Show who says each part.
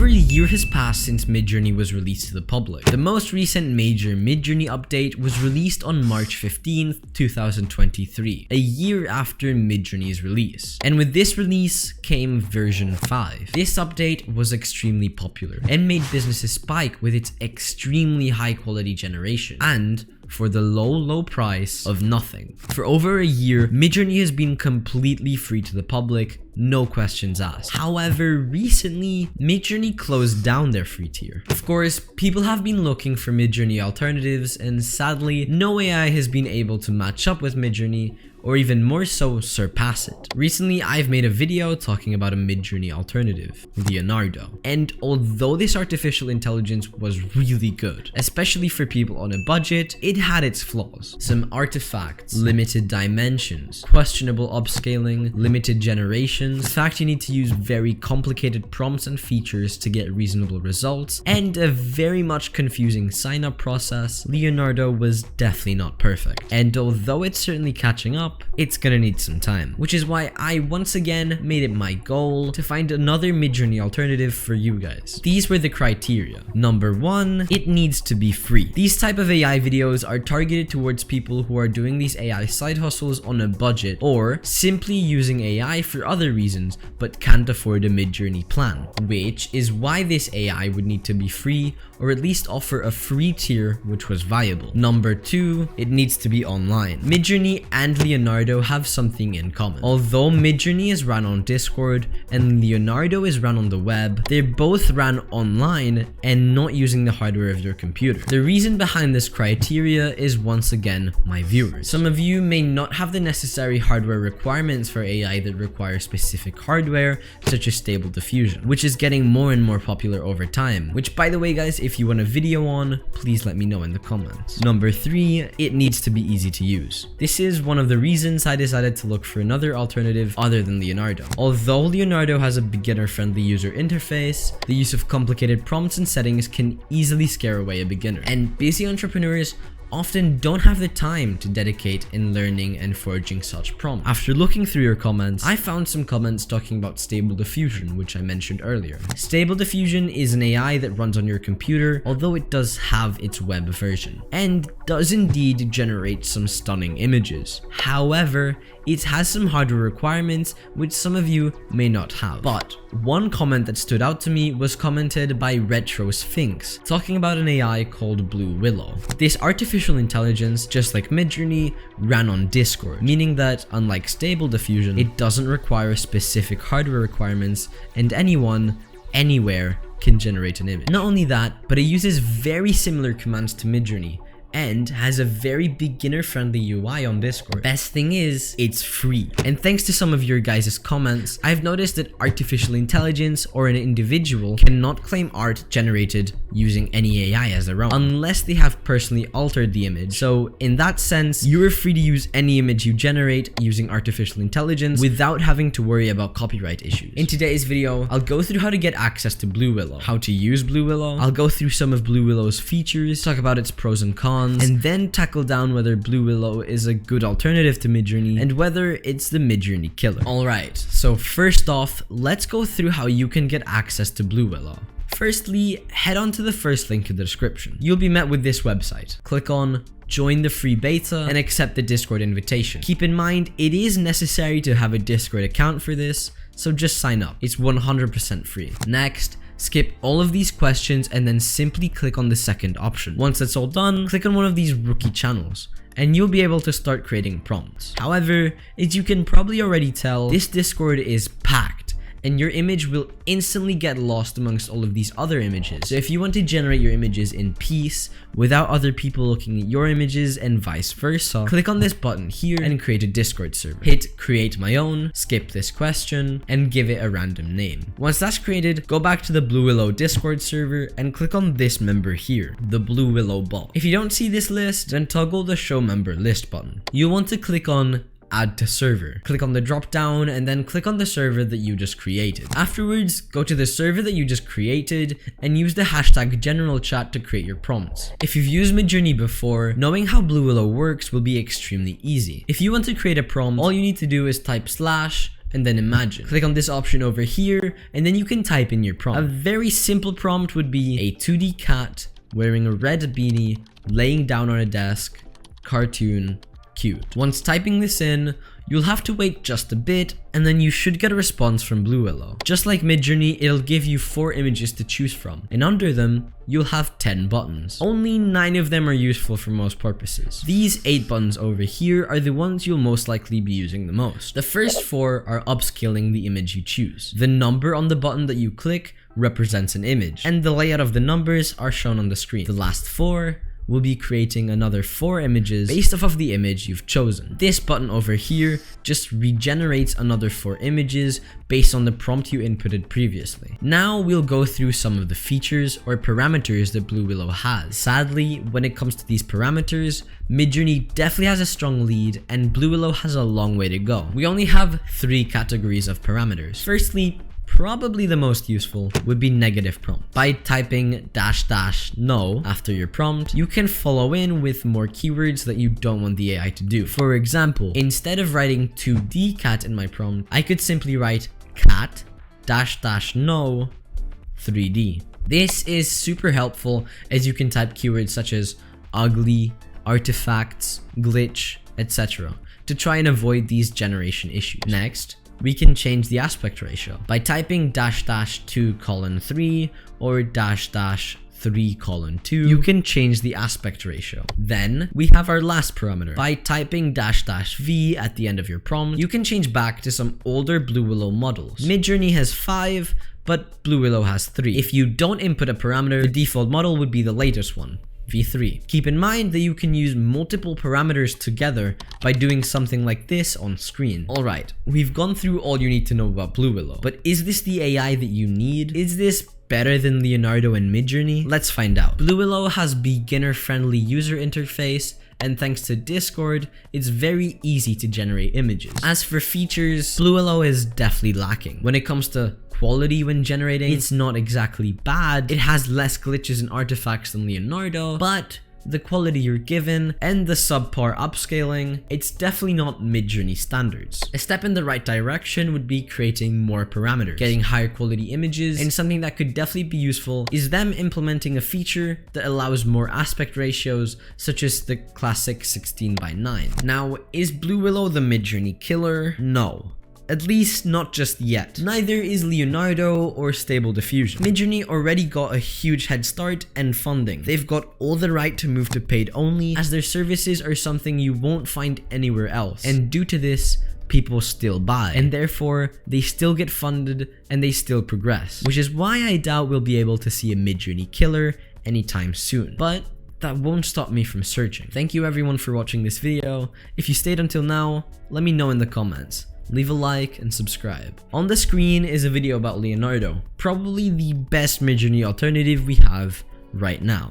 Speaker 1: Over a year has passed since Midjourney was released to the public. The most recent major Midjourney update was released on March 15th, 2023, a year after Midjourney's release. And with this release came version 5. This update was extremely popular and made businesses spike with its extremely high quality generation and for the low price of nothing. For over a year, Midjourney has been completely free to the public, no questions asked. However, recently, Midjourney closed down their free tier. Of course, people have been looking for Midjourney alternatives, and sadly, no AI has been able to match up with Midjourney, or even more so, surpass it. Recently, I've made a video talking about a Midjourney alternative, Leonardo. And although this artificial intelligence was really good, especially for people on a budget, it had its flaws. Some artifacts, limited dimensions, questionable upscaling, limited generation, the fact you need to use very complicated prompts and features to get reasonable results, and a very much confusing sign-up process. Leonardo was definitely not perfect. And although it's certainly catching up, it's gonna need some time, which is why I once again made it my goal to find another Midjourney alternative for you guys. These were the criteria. Number 1, it needs to be free. These type of AI videos are targeted towards people who are doing these AI side hustles on a budget or simply using AI for other reasons but can't afford a Midjourney plan, which is why this AI would need to be free or at least offer a free tier which was viable. Number 2, it needs to be online. Midjourney and Leonardo have something in common. Although Midjourney is run on Discord and Leonardo is run on the web, they both ran online and not using the hardware of your computer. The reason behind this criteria is once again my viewers. Some of you may not have the necessary hardware requirements for AI that require specific hardware, such as Stable Diffusion, which is getting more and more popular over time, which by the way guys, if you want a video on, please let me know in the comments. Number 3, it needs to be easy to use. This is one of the reasons I decided to look for another alternative other than Leonardo. Although Leonardo has a beginner-friendly user interface, the use of complicated prompts and settings can easily scare away a beginner, and busy entrepreneurs often don't have the time to dedicate in learning and forging such prompts. After looking through your comments, I found some comments talking about Stable Diffusion, which I mentioned earlier. Stable Diffusion is an AI that runs on your computer, although it does have its web version, and does indeed generate some stunning images. However, it has some hardware requirements which some of you may not have. But one comment that stood out to me was commented by Retro Sphinx, talking about an AI called Blue Willow. This artificial intelligence, just like Midjourney, ran on Discord, meaning that unlike Stable Diffusion, it doesn't require specific hardware requirements and anyone, anywhere can generate an image. Not only that, but it uses very similar commands to Midjourney and has a very beginner-friendly UI on Discord. Best thing is, it's free. And thanks to some of your guys' comments, I've noticed that artificial intelligence or an individual cannot claim art generated using any AI as their own, unless they have personally altered the image. So in that sense, you're free to use any image you generate using artificial intelligence without having to worry about copyright issues. In today's video, I'll go through how to get access to Blue Willow, how to use Blue Willow, I'll go through some of Blue Willow's features, talk about its pros and cons, and then tackle down whether Blue Willow is a good alternative to Midjourney and whether it's the Midjourney killer. Alright, so first off, let's go through how you can get access to Blue Willow. Firstly, head on to the first link in the description. You'll be met with this website. Click on join the free beta and accept the Discord invitation. Keep in mind, it is necessary to have a Discord account for this, so just sign up. It's 100% free. Next, skip all of these questions and then simply click on the second option. Once that's all done, click on one of these rookie channels and you'll be able to start creating prompts. However, as you can probably already tell, this Discord is packed and your image will instantly get lost amongst all of these other images. So if you want to generate your images in peace without other people looking at your images and vice versa, click on this button here and create a Discord server. Hit create my own, skip this question, and give it a random name. Once that's created, go back to the Blue Willow Discord server and click on this member here, the Blue Willow bot. If you don't see this list, then toggle the show member list button. You'll want to click on add to server. Click on the drop down and then click on the server that you just created. Afterwards, go to the server that you just created and use the hashtag general chat to create your prompts. If you've used Midjourney before, knowing how Blue Willow works will be extremely easy. If you want to create a prompt, all you need to do is type / and then imagine. Click on this option over here, and then you can type in your prompt. A very simple prompt would be a 2D cat wearing a red beanie, laying down on a desk, cartoon, cute. Once typing this in, you'll have to wait just a bit, and then you should get a response from Blue Willow. Just like Midjourney, it'll give you 4 images to choose from, and under them, you'll have 10 buttons. Only 9 of them are useful for most purposes. These 8 buttons over here are the ones you'll most likely be using the most. The first 4 are upscaling the image you choose. The number on the button that you click represents an image, and the layout of the numbers are shown on the screen. The last 4 will be creating another 4 images based off of the image you've chosen. This button over here just regenerates another 4 images based on the prompt you inputted previously. Now we'll go through some of the features or parameters that Blue Willow has. Sadly, when it comes to these parameters, Midjourney definitely has a strong lead and Blue Willow has a long way to go. We only have 3 categories of parameters. Firstly, probably the most useful would be negative prompt. By typing --no after your prompt, you can follow in with more keywords that you don't want the AI to do. For example, instead of writing 2D cat in my prompt, I could simply write cat --no 3D. This is super helpful as you can type keywords such as ugly, artifacts, glitch, etc. to try and avoid these generation issues. Next, we can change the aspect ratio. By typing --2:3 or --3:2, you can change the aspect ratio. Then we have our last parameter. By typing --v at the end of your prompt, you can change back to some older Blue Willow models. Midjourney has 5, but Blue Willow has 3. If you don't input a parameter, the default model would be the latest one, V3. Keep in mind that you can use multiple parameters together by doing something like this on screen. Alright, we've gone through all you need to know about Blue Willow, but is this the AI that you need? Is this better than Leonardo and Midjourney? Let's find out. Blue Willow has beginner-friendly user interface, and thanks to Discord, it's very easy to generate images. As for features, Blue Willow is definitely lacking. When it comes to quality when generating, it's not exactly bad. It has less glitches and artifacts than Leonardo, but the quality you're given and the subpar upscaling, it's definitely not Midjourney standards. A step in the right direction would be creating more parameters, getting higher quality images, and something that could definitely be useful is them implementing a feature that allows more aspect ratios, such as the classic 16:9. Now, is Blue Willow the Midjourney killer? No. At least not just yet. Neither is Leonardo or Stable Diffusion. Midjourney already got a huge head start and funding. They've got all the right to move to paid only, as their services are something you won't find anywhere else. And due to this, people still buy, and therefore they still get funded and they still progress. Which is why I doubt we'll be able to see a Midjourney killer anytime soon. But that won't stop me from searching. Thank you everyone for watching this video. If you stayed until now, let me know in the comments. Leave a like and subscribe. On the screen is a video about Leonardo, probably the best Midjourney alternative we have right now.